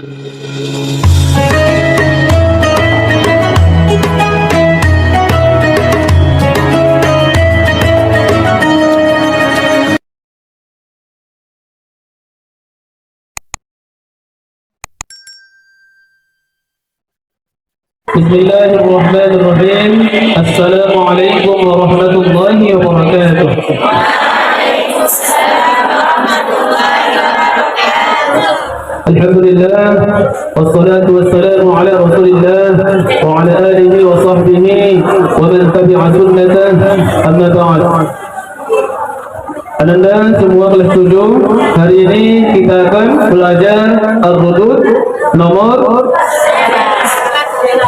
Bismillahirrahmanirrahim. Assalamualaikum warahmatullahi wabarakatuh. Alhamdulillah, wassalatu wassalamu ala Rasulillah wa ala alihi wa sahbihi wa man tabi'a sunnatah, amma ba'd. Ananda semua kelas 7, hari ini kita akan belajar Ar-Rudud nomor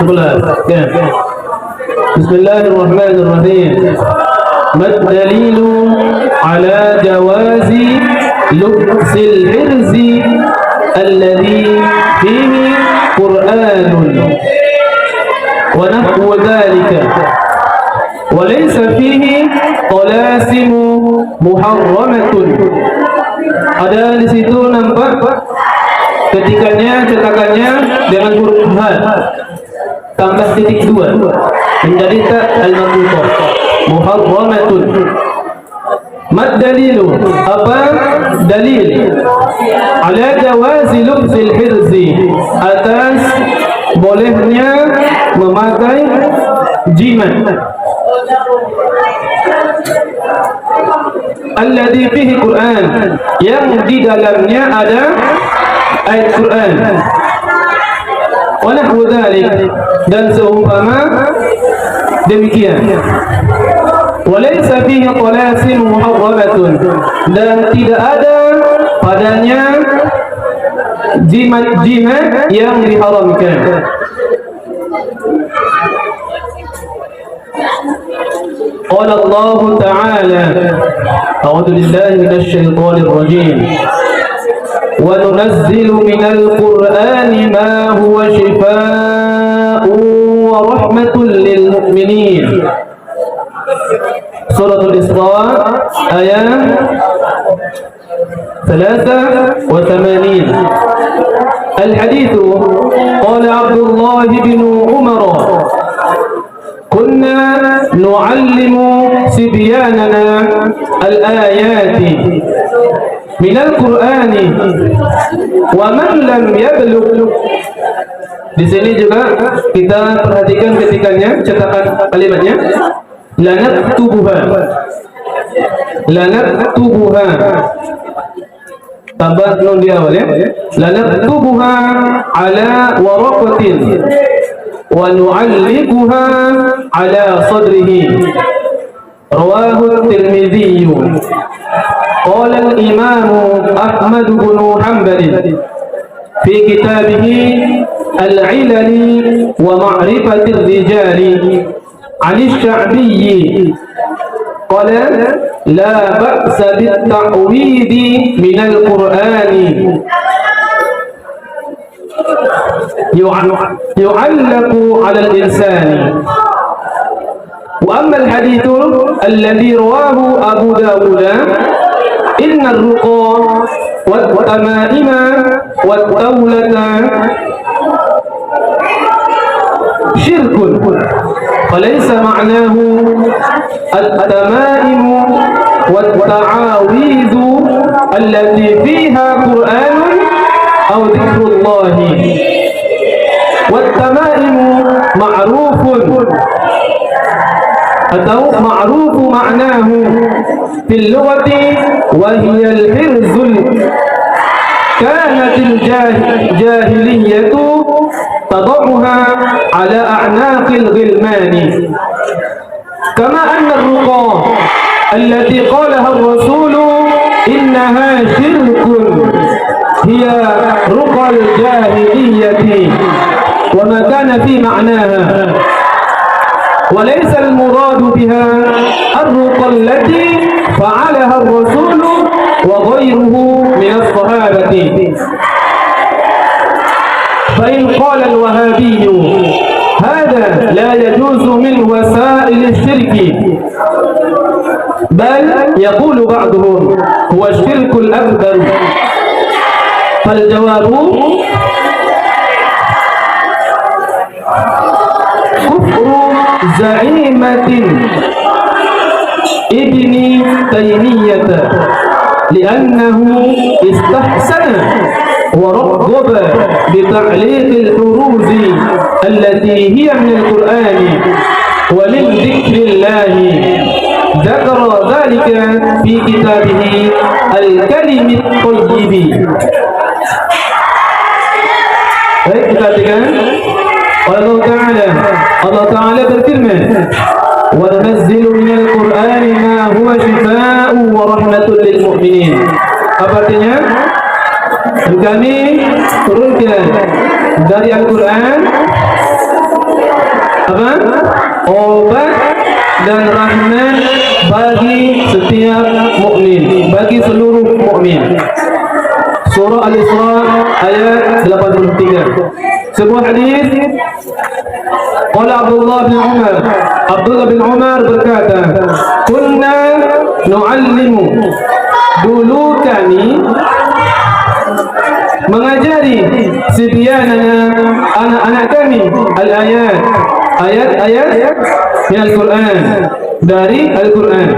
11. Ya. Bismillahirrahmanirrahim. Mad dalilu ala jawazi lubsil hirzi alladhi fihi Qur'anun wa nahwu dhalika wa laysa fihi talasimu muharramatun. Ada di situ nampak ketikanya, cetakannya dengan huruf H tambah titik 2 menjadi ta al-marbuthah muharramatun. Mad dalilu, apa dalil ala jawazi lubsil hirzi, atas bolehnya memakai jimat alladhi fihi Qur'an, yang di dalamnya ada ayat Qur'an, wa nahwu dzalik, dan seumpama demikian. Walaysa fihi qalasim muharramatun, dan tidak ada padanya jimat-jimat yang diharamkan. Qala Allah Ta'ala, a'udzu billahi minasy syaithanir rajim. Wa nunazzilu minal Qur'ani ma huwa shifaa'un wa rahmatun lil mu'minin. Suratul Isra ayat 83. Al-hadithu qala Abdullah bin Umar kunna nu'allimu sibyanana al-ayati min al-Qur'ani wa man lam yablugh. Di sini juga kita perhatikan ketikanya, cetakan kalimatnya, lanaktubuha, lanaktubuha, tambah nun di awal ya, lanaktubuha ala waraqatin wa nu'alliquha ala sadrihi. Rawahu at-Tirmidzi. Qala al-Imam Ahmad bin Hanbal fi kitabih al-Ilal wa Ma'rifat ar-Rijal عن الشعبي قال لا بأس بالتعويذ من القرآن يعلق على الإنسان. وأما الحديث الذي رواه أبو داود إن الرقى والتمائم والدولة شرك، فليس معناه التمائم والتعاويذ التي فيها قرآن أو ذكر الله. والتمائم معروف atau معروف معناه في اللغة وهي الحرز. كانت الجاهلية تضعها على أعناق الغلمان، كما أن الرقى التي قالها الرسول إنها شرك هي رقى الجاهلية وما كان في معناها، وليس المراد بها الرقى التي فعلها الرسول وغيره من الصحابة. فإن قال الوهابي هذا لا يجوز من وسائل الشرك، بل يقول بعضهم هو الشرك الأكبر، فالجواب زعيمة ابن تيمية لأنه استحسن ورغب بتعليق الحروف التي هي من القرآن ومن ذكر الله. ذكر ذلك في كتابه الكلم الطيب. Baik, kita dengar Allah Ta'ala berfirman, wa nunazzilu minal Qur'ani ma huwa shifaa'un wa rahmatun lil mu'minin. Apa artinya? Kami turunkan dari Al-Quran apa? Obat dan rahmat bagi setiap mukmin, bagi seluruh mukmin. Surah Al-Isra ayat 83. Sebuah hadis, qala Abdullah bin Umar berkata, kunna nu'allimu, dulu kami mengajari sibyanana, anak-anak kami, ayat-ayat min Al-Quran, dari Al-Quran.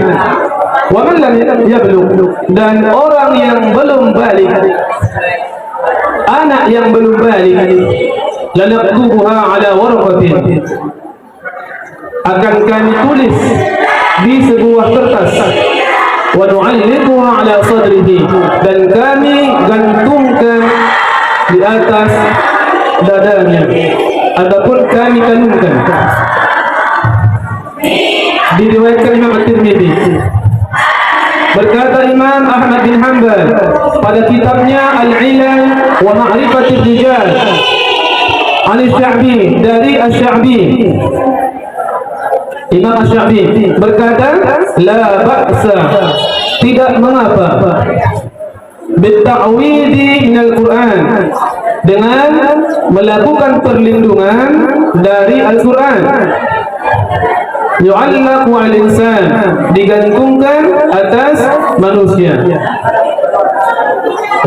Wa man lam yablugh, dan orang yang belum balik, anak yang belum balik, lanaktubuha ala warqatin, akan kami tulis di sebuah kertas, wa nu'alliquha ala sadrihi, dan kami gantungkan di atas dadanya ataupun kami kanungkan. Diriwayatkan Imam At-Tirmidzi. Berkata Imam Ahmad bin Hanbal pada kitabnya Al-Ilal wa Ma'rifatir Rijal, Al-Sya'bi, dari Al-Sya'bi, Imam Al-Sya'bi berkata, la ba'sa, tidak mengapa, bitta'widi minal Quran, dengan melakukan perlindungan dari Al-Quran. Yu'allaqu al-insan, digantungkan atas manusia.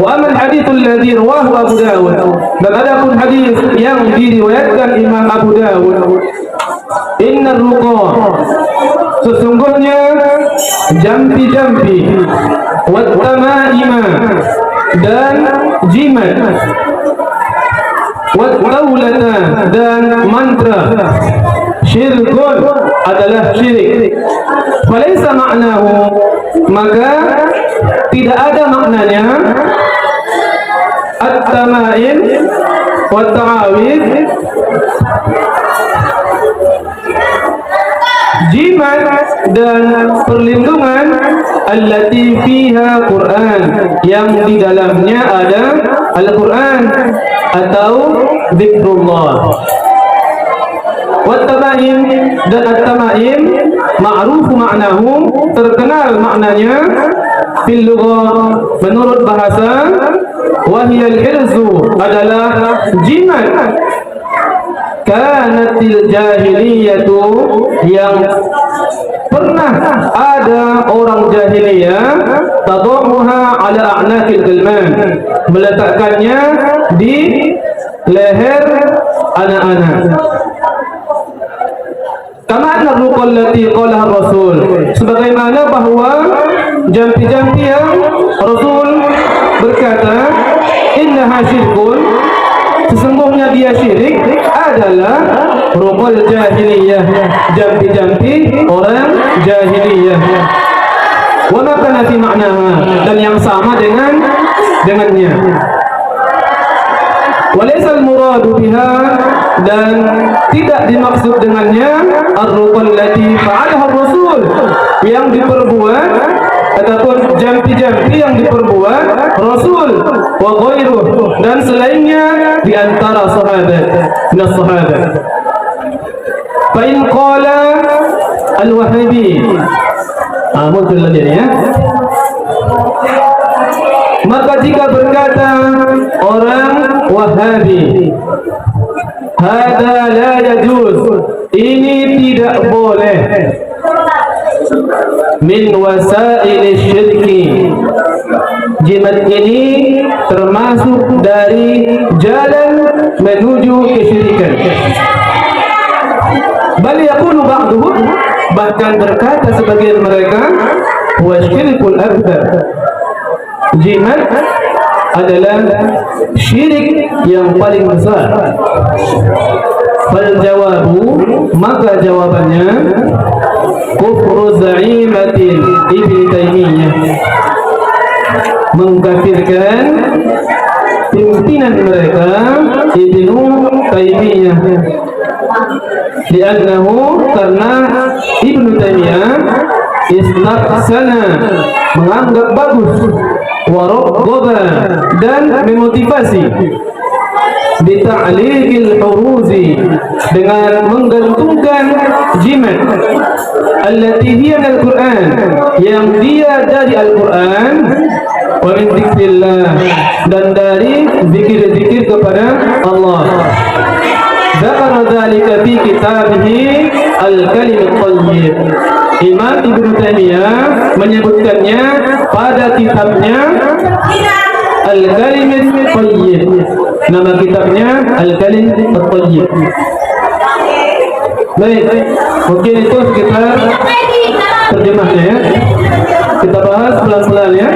Wa amal hadithul ladzi rawahu Abu Dawud, dan adapun hadis yang diriwayatkan Imam Abu Dawud, innar ruqa, sesungguhnya jampi-jampi, wat tamaima, dan jimat, wat taulata, dan mantra, syirkun, adalah syirik. Falaysa ma'nahu, maka tidak ada maknanya at-tamaim wa ta'awid, jimat dan perlindungan, allati fiha Quran, yang di dalamnya ada Al-Quran atau zikrullah. Wat-tamaim, dan at-tamaim ma'ruf ma'nahu, terkenal maknanya, fil lughah, menurut bahasa, wa hiya al-hirzu, adalah jimat, kanatil jahiliyatu, yang pernah ada orang jahiliyah, tadhuha ala a'naqil gilman, meletakkannya di leher anak-anak. Kama anna ruqal lati qalaha Rasul, sebagaimana bahwa jampi-jampi yang Rasul berkata, innaha syirkun, sesungguhnya dia syirik, adalah ruqal jahiliyah, jampi-jampi orang jahiliyah. Wa ma kana fi ma'naha, dan yang sama dengannya. Walaysa al-muradu biha, dan tidak dimaksud dengannya ar-ruqal lati fa'alaha Rasul, yang diperbuat ataupun jampi-jampi yang diperbuat Rasul, wa ghairuh, dan selainnya di antara sahabat, nas sahabat. Fa in qala al-Wahabi, muncul lagi ya. Maka jika berkata orang Wahabi, hada la yajuz, ini tidak boleh, min wasaili syirki, jimat ini termasuk dari jalan menuju kesyirikan. Bal yaqulu ba'duhum, bahkan berkata sebagian mereka, wa syirkul akbar, jimat adalah syirik yang paling besar. Fal jawabu, maka jawabannya, kufru za'imatin Ibnu Taimiyah, mengkafirkan pimpinan mereka Ibnu Taimiyah. Li'annahu, karena Ibnu Taimiyah istahsana, menganggap bagus, waragaba, dan memotivasi, bita'liqil huruzi, dengan menggantungkan jimat, allati hiya al-Qur'an, yang dia dari Al-Quran, wa min dzikrillah, dan dari zikir-zikir kepada Allah. Dzakara dzalika fi kitabih Al-Kalim At-Thayyib. Imam Ibnu Taimiyah menyebutkannya pada kitabnya Al-Kalim At-Thayyib. Nama kitabnya Al-Kalim At-Thayyib. Baik, mungkin itu sekitar terjemahnya ya. Kita bahas pelan-pelan ya.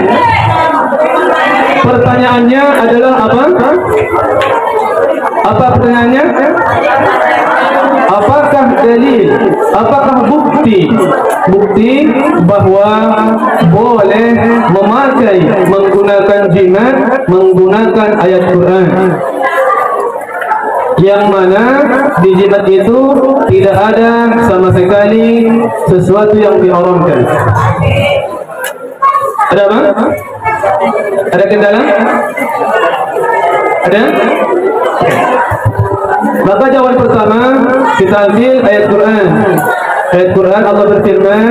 Pertanyaannya adalah apa? Apa pertanyaannya? Apakah dalil, apakah bukti bahwa boleh memakai, menggunakan jimat, menggunakan ayat Quran, yang mana di jimat itu tidak ada sama sekali sesuatu yang diharamkan? Ada apa? Ada kendala? Ada? Maka jawaban pertama, kita ambil ayat Quran. Ayat Quran, Allah berfirman,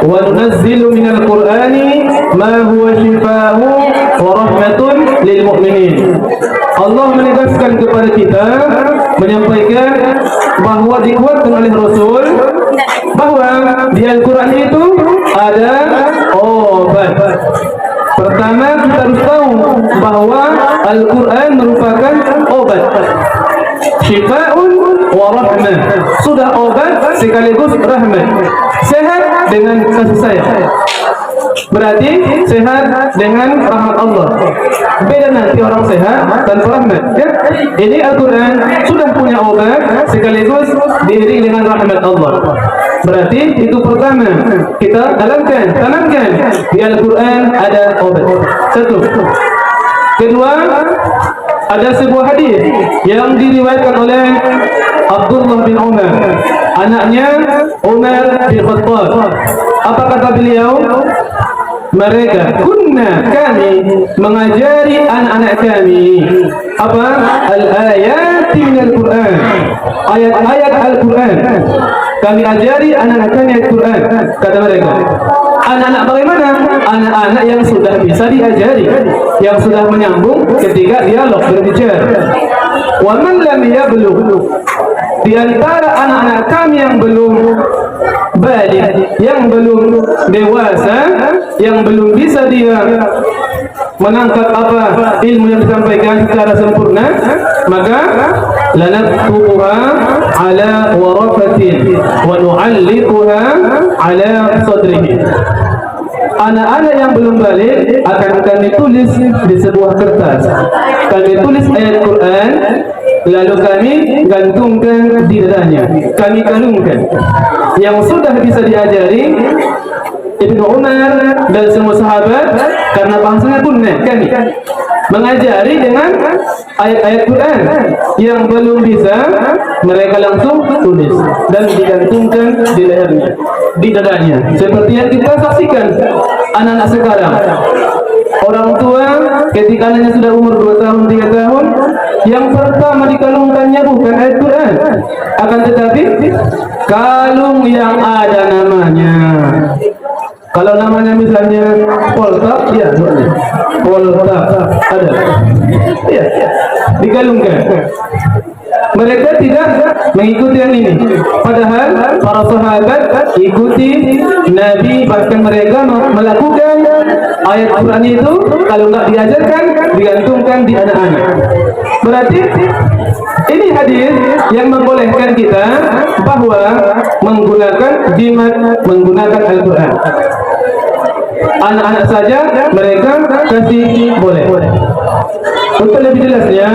wa nunazzilu minal Qur'ani ma huwa shifaa'u wa rahmatun lil mu'minin. Allah menegaskan kepada kita, menyampaikan bahwa dikuatkan oleh Rasul bahwa di Al-Quran itu ada obat. Pertama, kita harus tahu bahwa Al-Quran merupakan obat. Syifa'un wa rahmah, sudah obat sekaligus rahmat. Sehat dengan kasih sayang, berarti sehat dengan rahmat Allah. Beda nanti orang sehat tanpa rahmat ya? Ini Al-Quran sudah punya obat sekaligus diiringi dengan rahmat Allah. Berarti itu pertama, kita tanamkan di Al-Quran ada obat. Satu. Kedua, ada sebuah hadis yang diriwayatkan oleh Abdullah bin Umar, anaknya Umar bin Khattab. Apa kata beliau? Kami mengajari anak-anak kami apa? Al-ayati minal Quran, ayat-ayat Al-Quran. Kami ajari anak-anak kami Al-Quran, kata mereka. Anak-anak bagaimana? Anak-anak yang sudah bisa diajari, yang sudah menyambung ketika dialog berbicara. Wa man lam yablugh, di antara anak-anak kami yang belum balik, yang belum dewasa, yang belum bisa dia menangkap apa ilmu yang disampaikan secara sempurna, maka lanaktubuha ala warafatin wa nu'alliquha ala sadrihi. Anak-anak yang belum balik akan kami tulis di sebuah kertas. Kami tulis ayat Quran, lalu kami gantungkan di dadanya, kami kalungkan. Yang sudah bisa diajari Ibnu Umar dan semua sahabat, karena bangsanya punah, kami mengajari dengan ayat-ayat Quran. Yang belum bisa, mereka langsung tulis dan digantungkan di lehernya, di dadanya. Seperti yang kita saksikan anak-anak sekarang. Orang tua ketika anaknya sudah umur 2 tahun, 3 tahun, yang pertama dikalungkannya bukan ayat Quran, akan tetapi kalung yang ada namanya. Kalau namanya misalnya polta, ya polta ada, ya dikalungkan. Mereka tidak mengikuti yang ini, padahal para sahabat ikuti Nabi, bahkan mereka melakukan ayat Quran itu kalau nggak diajarkan digantungkan di anak-anak. Berarti ini hadis yang membolehkan kita bahwa menggunakan jimat, menggunakan Al-Quran. Anak-anak saja mereka kasih boleh. Untuk lebih jelasnya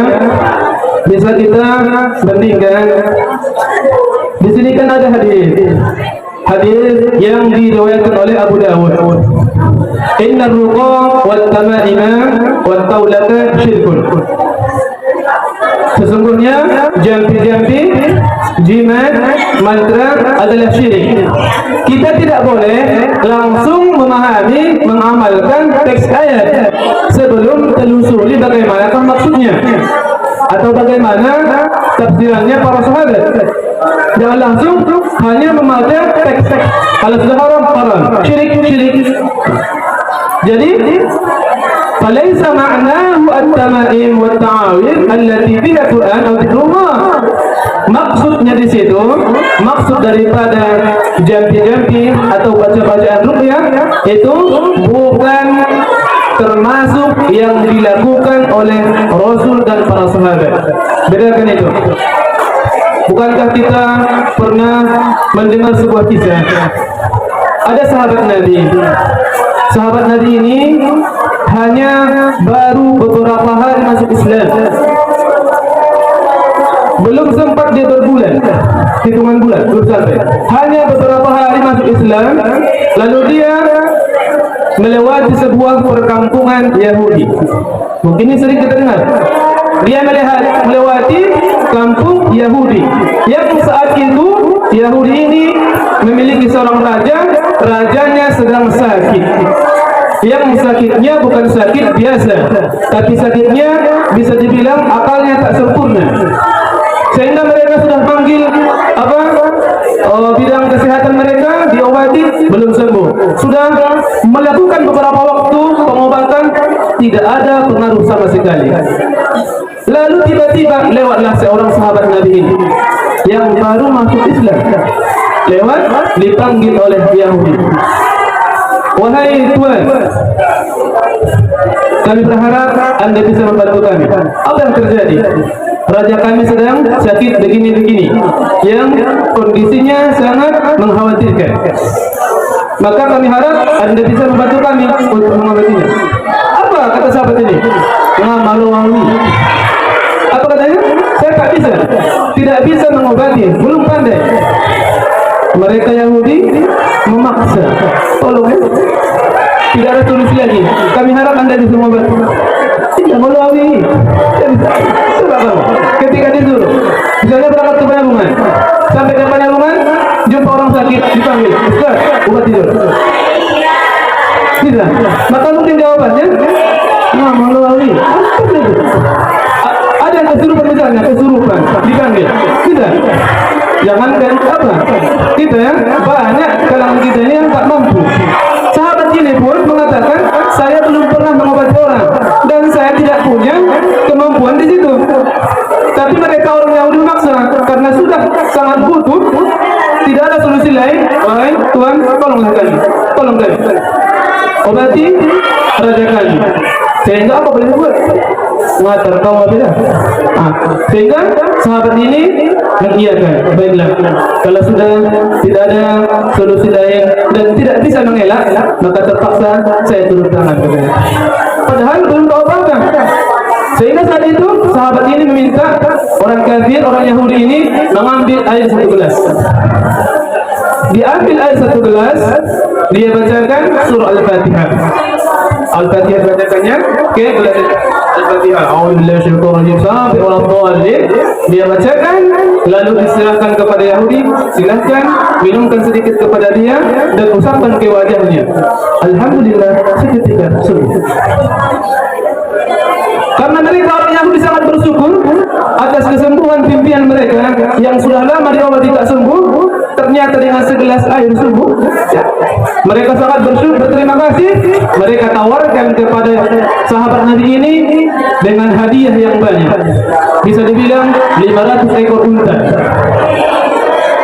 bisa kita bandingkan. Di sini kan ada hadis yang diriwayatkan oleh Abu Dawud. Innar ruqa wat tama'ima wat taulata syirkun. Sesungguhnya jampi-jampi, jimat, mantra adalah syirik. Kita tidak boleh langsung memahami, mengamalkan teks ayat sebelum telusuri bagaimanakah maksudnya atau bagaimana tafsirannya para sahabat. Jangan langsung hanya membaca teks-teks. Kalau sudah haram, syirik. Jadi فليس معناه التمائم والتعاويذ التي فيها Quran atau zikrullah. Maksudnya di situ, maksud daripada jampi-jampi atau baca-bacaan ruqyah itu bukan termasuk yang dilakukan oleh Rasul dan para sahabat. Bedakan itu. Bukankah kita pernah mendengar sebuah kisah? Ada sahabat Nabi. Sahabat Nabi ini hanya baru beberapa hari masuk Islam. Belum sempat dia berbulan, hitungan bulan belum sampai. Hanya beberapa hari masuk Islam, lalu dia melewati sebuah perkampungan Yahudi. Mungkin ini sering kita dengar. Dia melewati kampung Yahudi yang saat itu Yahudi ini memiliki seorang raja. Rajanya sedang sakit. Yang sakitnya bukan sakit biasa, tapi sakitnya bisa dibilang akalnya tak sempurna. Sehingga mereka sudah panggil bidang kesehatan mereka, diobati, belum sembuh. Sudah melakukan beberapa waktu pengobatan, tidak ada pengaruh sama sekali. Lalu tiba-tiba lewatlah seorang sahabat Nabi ini yang baru masuk Islam. Lewat, dipanggil oleh Yahudi. Wahai Tuan, kami berharap Anda bisa membantu kami. Apa yang terjadi? Raja kami sedang sakit begini-begini, yang kondisinya sangat mengkhawatirkan. Maka kami harap Anda bisa membantu kami untuk mengobatinya. Apa kata sahabat ini? Ngamalu-malu. Apa katanya? Saya tak bisa, tidak bisa mengobati, belum pandai. Mereka Yahudi memaksa. Tolong ya. Tidak ada solusi lagi. Kami harap Anda bisa mengobati. Tidak mau lawi. Coba kamu. Ketika disuruh, misalnya berangkat ke Penanggungan, sampai ke Penanggungan, jumpa orang sakit, dipanggil, Ustaz, obat tidur. Tidak. Maka mungkin jawabannya, nah mau lawi. Ada yang kesurupan misalnya, kesurupan, dipanggil. Tidak. Jangankan apa, kita ya banyak kalangan kita ini yang tak mampu. Sahabat ini pun mengatakan, saya belum pernah mengobati orang dan saya tidak punya kemampuan di situ. Tapi mereka orang Yahudi memaksa karena sudah sangat butuh, tidak ada solusi lain. Wahai Tuhan, tolonglah kami, tolong kami, obati raja kami. Sehingga apa boleh buat? Mengatar kau tidak. Sehingga sahabat ini mengiyakan. Baiklah, kalau sudah tidak ada solusi lain dan tidak bisa mengelak, maka terpaksa saya turun tangan. Padahal belum tahu apa. Sehingga saat itu sahabat ini meminta orang kafir, orang Yahudi ini mengambil air satu gelas. Diambil air satu gelas, dia bacakan surah Al-Fatihah. Al-Fatihah bacakannya ke gelas Al-Fatihah. A'udzubillahi minasyaitonir rajim sampai orang dhalin. Dia bacakan, lalu diserahkan kepada Yahudi. Silakan minumkan sedikit kepada dia dan usapkan ke wajahnya. Alhamdulillah, seketika sembuh. Karena mereka orang Yahudi sangat bersyukur atas kesembuhan pimpinan mereka yang sudah lama diobati tak sembuh, ternyata dengan segelas air sembuh. Mereka sangat bersyukur, berterima kasih. Mereka tawarkan kepada sahabat Nabi ini dengan hadiah yang banyak. Bisa dibilang 500 ekor unta.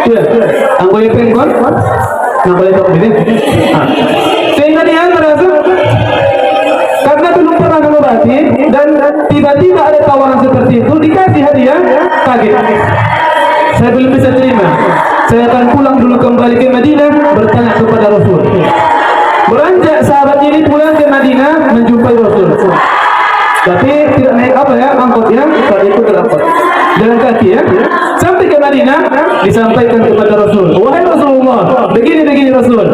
Ya, anggoy pengkon, anggoy tok ini. Sehingga dia merasa karena belum pernah mengobati dan tiba-tiba ada tawaran seperti itu, dikasih hadiah, kaget. Saya belum bisa terima. saya akan pulang dulu kembali ke Madinah bertanya kepada Rasul. Beranjak sahabat ini pulang ke Madinah menjumpai Rasul. Tapi tidak naik angkot ya, tadi itu terangkot jalan kaki ya. Sampai ke Madinah disampaikan kepada Rasul. Wahai Rasulullah, begini Rasul.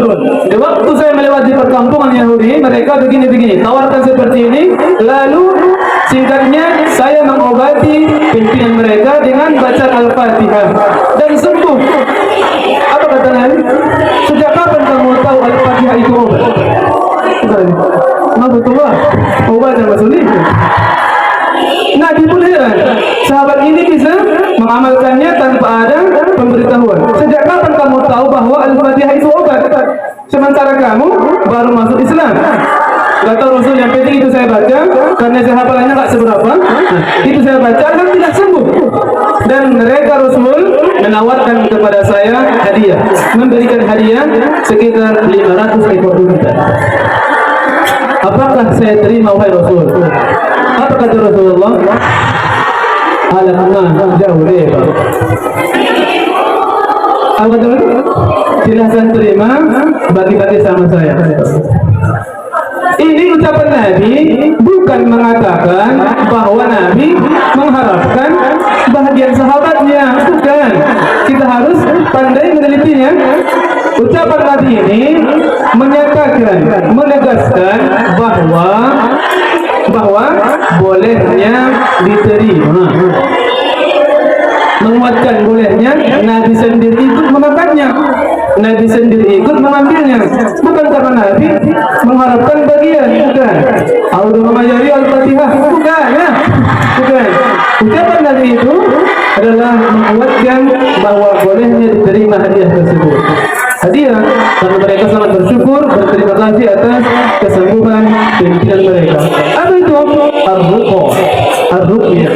Di waktu saya melewati perkampungan Yahudi, mereka begini, tawarkan seperti ini. Lalu singkatnya saya mengobati pimpinan mereka dengan baca Al-Fatihah dan sembuh. Apa kata Nabi? Sejak kapan kamu tahu Al-Fatihah itu obat? Alhamdulillah, obat yang Rasul. Nabi pun heran, sahabat ini bisa mengamalkannya tanpa ada pemberitahuan. Sejak kapan kamu tahu bahwa Al-Fatihah itu obat? Sementara kamu baru masuk Islam. Kata Rasul, yang penting itu saya baca, karena saya hafalannya nggak seberapa. Itu saya baca dan tidak sembuh. Dan mereka Rasul menawarkan kepada saya hadiah, memberikan hadiah sekitar 500 ekor unta. Apakah saya terima wahai Rasul? Apa kata Rasulullah? Alhamdulillah, jauh deh. Apa kata Rasul? Silahkan terima, bagi-bagi sama saya. Ini ucapan Nabi bukan mengatakan bahwa Nabi mengharapkan bahagian sahabatnya, bukan. Kita harus pandai menelitinya. Ucapan Nabi ini menyatakan, menegaskan bahwa bolehnya diterima, menguatkan bolehnya. Nabi sendiri ikut memakannya, Nabi sendiri ikut mengambilnya, bukan karena Nabi mengharapkan bagian, bukan. Audu mengajar Al-Fatihah, bukan ya, bukan. Ucapan Nabi itu adalah menguatkan bahwa bolehnya diterima hadiah tersebut. Hadiah karena mereka sangat bersyukur, berterima kasih atas kesembuhan pimpinan mereka. Apa itu? Ar-ruqyah.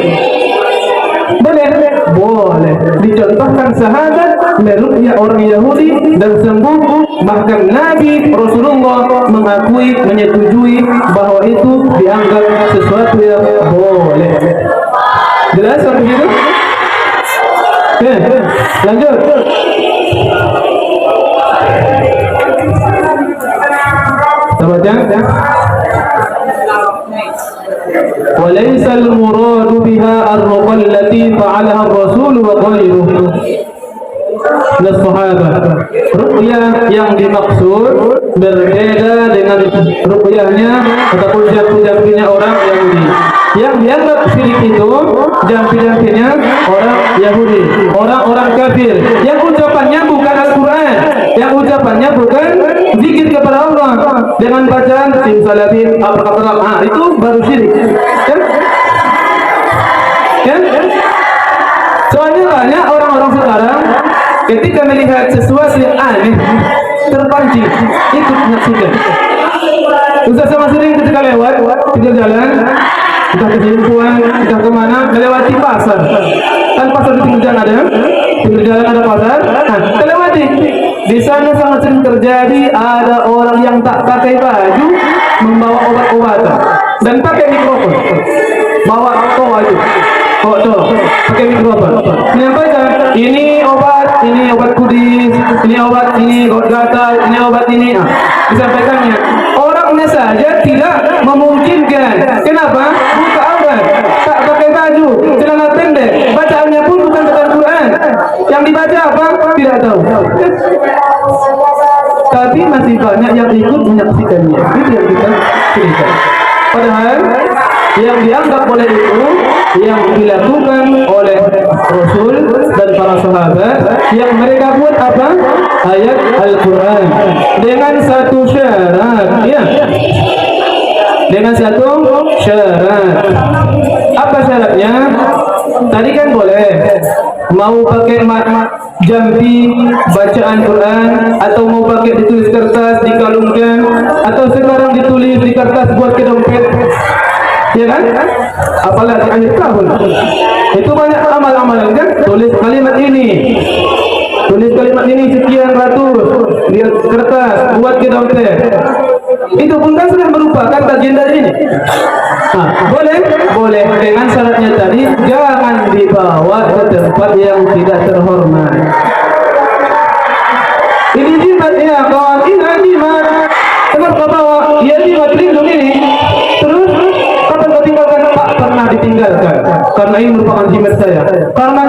Boleh dicontohkan sahabat meruqyah orang Yahudi dan sembuh. Bahkan Nabi Rasulullah mengakui, menyetujui bahwa itu dianggap sesuatu yang boleh. Jelas sampai situ? Lanjut. وليس المراد بها الرقى التي فعلها الرسول وغيره من الصحابة. Ruqyah yang dimaksud berbeda dengan ruqyahnya ataupun jampi-jampinya orang Yahudi. Yang dianggap syirik itu jampi-jampinya orang Yahudi, orang-orang kafir, yang ucapannya bukan Al-Quran, yang ucapannya bukan zikir kepada Allah dengan bacaan simsalabim abraqabraq. Itu baru syirik, kan? Soalnya banyak orang-orang sekarang ketika melihat sesuatu yang aneh terpancing ikut menyaksikan. Ustaz sama sering ketika lewat pinggir jalan, entah ke Jimpuan, entah kemana, melewati pasar. Kan pasar di pinggir jalan ada, pinggir jalan ada pasar. Nah, kita lewati. Di sana sangat sering terjadi ada orang yang tak pakai baju membawa obat-obatan dan pakai mikrofon, bawa toa itu, pakai mikrofon. Menyampaikan ini obat kudis, ini obat ini gatal, ini obat ini. Disampaikannya. Orangnya saja tidak memungkinkan. Kenapa? Buka aurat, tak pakai baju, celana pendek, bacaannya pun bukan bacaan Quran. Yang dibaca apa? Tidak tahu. Tapi masih banyak yang ikut menyaksikannya. Itu yang kita cerita. Padahal yang dianggap boleh itu yang dilakukan oleh Rasul dan para sahabat, yang mereka buat apa? Ayat Al-Quran dengan satu syarat, ya. Dengan satu syarat. Apa syaratnya? Tadi kan boleh mau pakai jampi bacaan Quran, atau mau pakai ditulis kertas dikalungkan, atau sekarang ditulis di kertas buat ke dompet, ya kan? Apalagi akhir tahun itu banyak amal-amalan kan? Tulis kalimat ini sekian ratus di kertas buat ke dompet. Itu pun kan sudah merupakan bagian dari ini. Nah, boleh dengan syaratnya tadi, jangan dibawa ke tempat yang tidak terhormat. Ini jimat ya kawan, ini jimat. Kenapa kau bawa? Ya jimat lindung ini. Terus kapan kau tinggalkan? Tak pernah ditinggalkan. Karena ini merupakan jimat saya. Kamar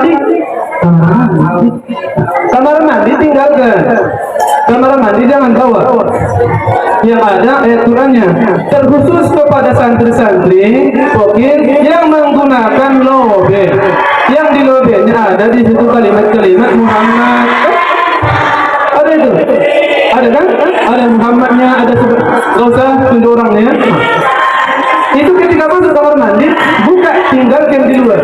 mandi tinggalkan. Kamar mandi jangan bawa. Yang ada ayat Qurannya terkhusus kepada santri-santri pokir yang menggunakan lobe. Yang di lobenya ada di situ kalimat-kalimat Muhammad. Ada itu? Ada kan? Ada Muhammadnya, ada sebut. Gak usah tunjuk orangnya. Itu ketika masuk kamar mandi, buka, tinggalkan di luar.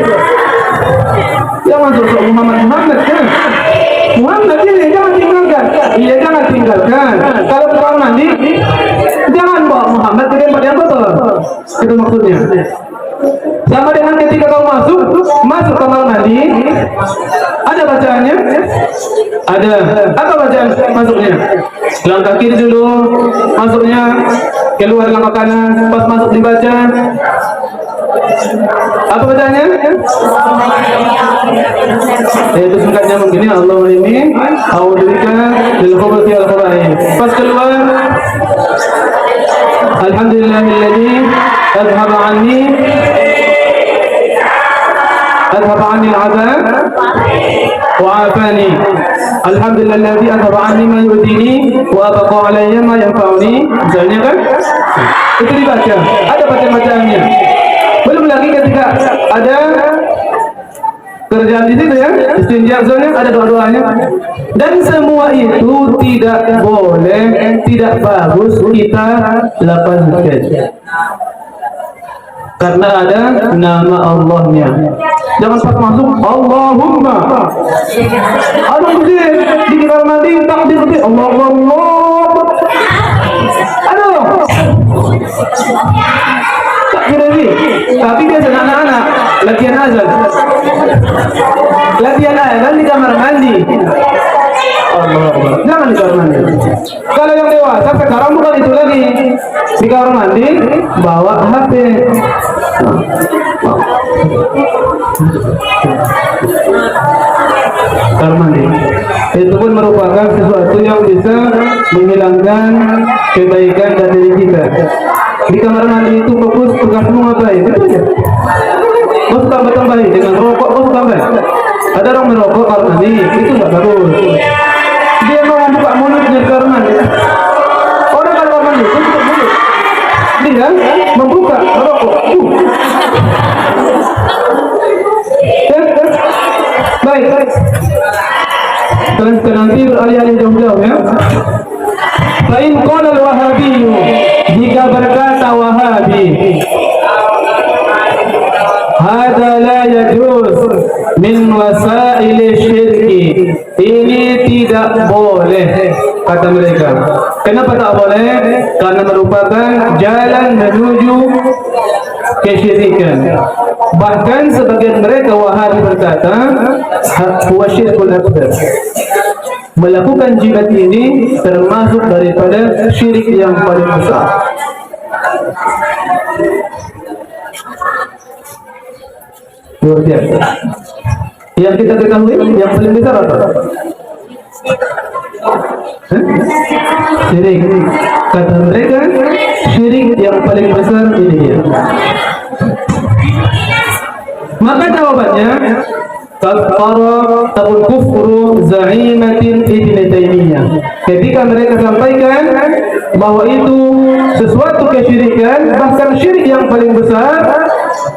Jangan masuk Muhammad kan? Muhammad ini jangan tinggalkan. Iya jangan tinggalkan. Kalau ke kamar mandi, jangan bawa Muhammad ke tempat yang kotor. Itu maksudnya. Sama dengan ketika kau masuk kamar mandi, ada bacaannya? Ada. Apa bacaan masuknya? Langkah kiri dulu, masuknya, keluar langkah kanan, pas masuk dibaca. Apa bacaannya? Itu singkatnya mungkin ya Allah ini. A'udzubika lil khubuthi wal khaba'ith. Pas keluar, Alhamdulillahilladzi adhaba anni al-'adab wa 'afani. Alhamdulillahilladzi adhaba anni ma yu'dini wa abqa 'alayya ma yanfa'uni. Misalnya kan? Itu dibaca. Ada bacaan-bacaannya. Belum lagi ketika ada kerjaan di situ ya, istinja misalnya ada doa-doanya. Dan semua itu tidak boleh, tidak bagus kita lafazkan. Karena ada nama Allahnya. Jangan pas masuk Allahumma. Ada kecil di kamar mandi takbir kecil Allah. Aduh. Takbir lagi. Tapi biasa anak-anak latihan azan. Latihan azan di kamar mandi. Allah. Jangan di kamar mandi. Kalau yang dewasa sekarang bukan itu lagi. Di kamar mandi bawa HP. Kamar mandi itu pun merupakan sesuatu yang bisa menghilangkan kebaikan dari diri kita. Di kamar mandi itu fokus tugasmu ngapain? Betul ya? Kau tambah-tambahin dengan rokok, kau tambah. Ada orang merokok kamar mandi, itu nggak bagus. Dia mau buka mulutnya di kamar mandi. Orang kalau kamar mandi itu tutup mulut. Dia membuka merokok. Baik. Nanti beralih-alih jauh-jauh ya. Fa'in qala al-Wahabi, jika berkata Wahabi, hada la yajuz min wasail syirki, ini tidak boleh, kata mereka. Kenapa tak boleh? Karena merupakan jalan menuju kesyirikan. Bahkan sebagian mereka Wahabi berkata, huwa syirkul akbar. Melakukan jimat ini termasuk daripada syirik yang paling besar. Luar biasa. Yang kita ketahui yang paling besar apa? Syirik. Kata mereka syirik yang paling besar ini dia. Maka jawabannya kafara atau kufru za'imatin Ibn Taimiyah. Ketika mereka sampaikan bahwa itu sesuatu kesyirikan, bahkan syirik yang paling besar,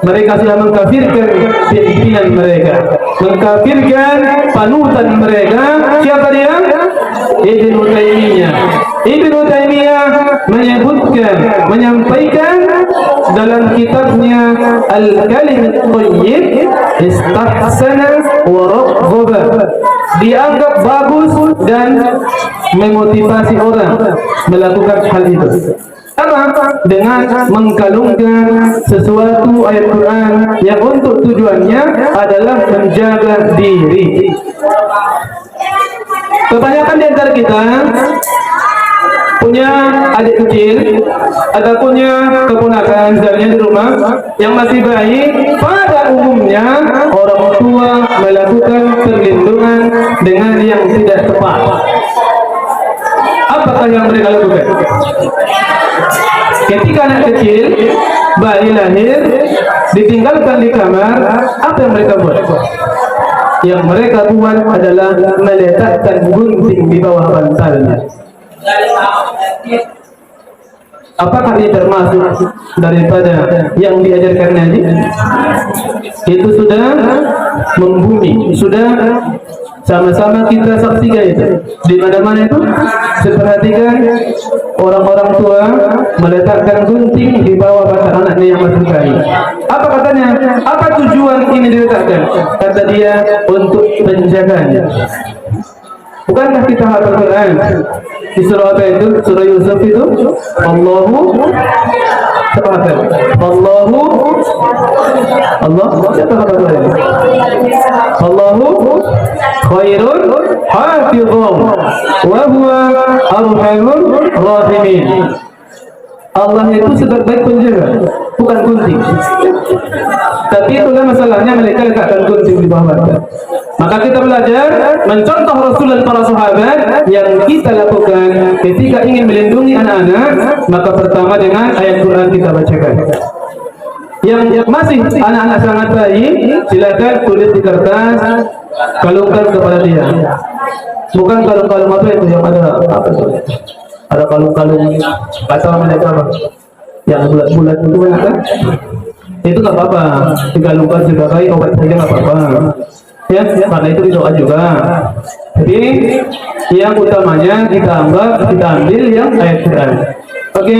mereka sudah mengkafirkan pimpinan mereka, mengkafirkan panutan mereka. Siapa dia? Ibn Taimiyah. Ibn Taimiyah menyampaikan dalam kitabnya Al-Kalim At-Thayyib, istahsana wa raghaba, dianggap bagus dan memotivasi orang melakukan hal itu. Apa? Dengan mengkalungkan sesuatu ayat Quran yang untuk tujuannya adalah menjaga diri. Kebanyakan di antara kita punya adik kecil atau punya keponakan misalnya di rumah yang masih bayi. Pada umumnya orang tua melakukan perlindungan dengan yang tidak tepat. apakah yang mereka lakukan? Ketika anak kecil, bayi lahir, ditinggalkan di kamar, apa yang mereka buat? Yang mereka buat adalah meletakkan gunting di bawah bantalnya. Apakah ini termasuk daripada yang diajarkan Nabi? Itu sudah membumi, sudah sama-sama kita saksikan itu. Di mana-mana itu, perhatikan orang-orang tua meletakkan gunting di bawah bantal anaknya yang masih bayi. Apa katanya? Apa tujuan ini diletakkan? Kata dia, untuk menjaganya. Bukankah kita hafal Quran? Di surah apa itu? Surah Yusuf itu Allahu khairun hafizun wa huwa arhamur rahimin. Allah itu sebaik penjaga, bukan gunting. Tapi itulah masalahnya, mereka letakkan gunting di bawah bantal. Maka kita belajar mencontoh Rasul dan para sahabat yang kita lakukan ketika ingin melindungi anak-anak. Maka pertama dengan ayat Quran kita bacakan. Yang masih anak-anak sangat bayi, silakan tulis di kertas, kalungkan kepada dia. Bukan kalung-kalung apa itu yang ada apa itu? Ada kalung-kalung atau mereka apa? Yang bulat-bulat itu kan? Itu nggak apa-apa. Dikalungkan sudah baik, obat saja nggak apa-apa. Ya, karena itu didoa juga. Jadi yang utamanya kita ambil yang ayat Quran. Oke.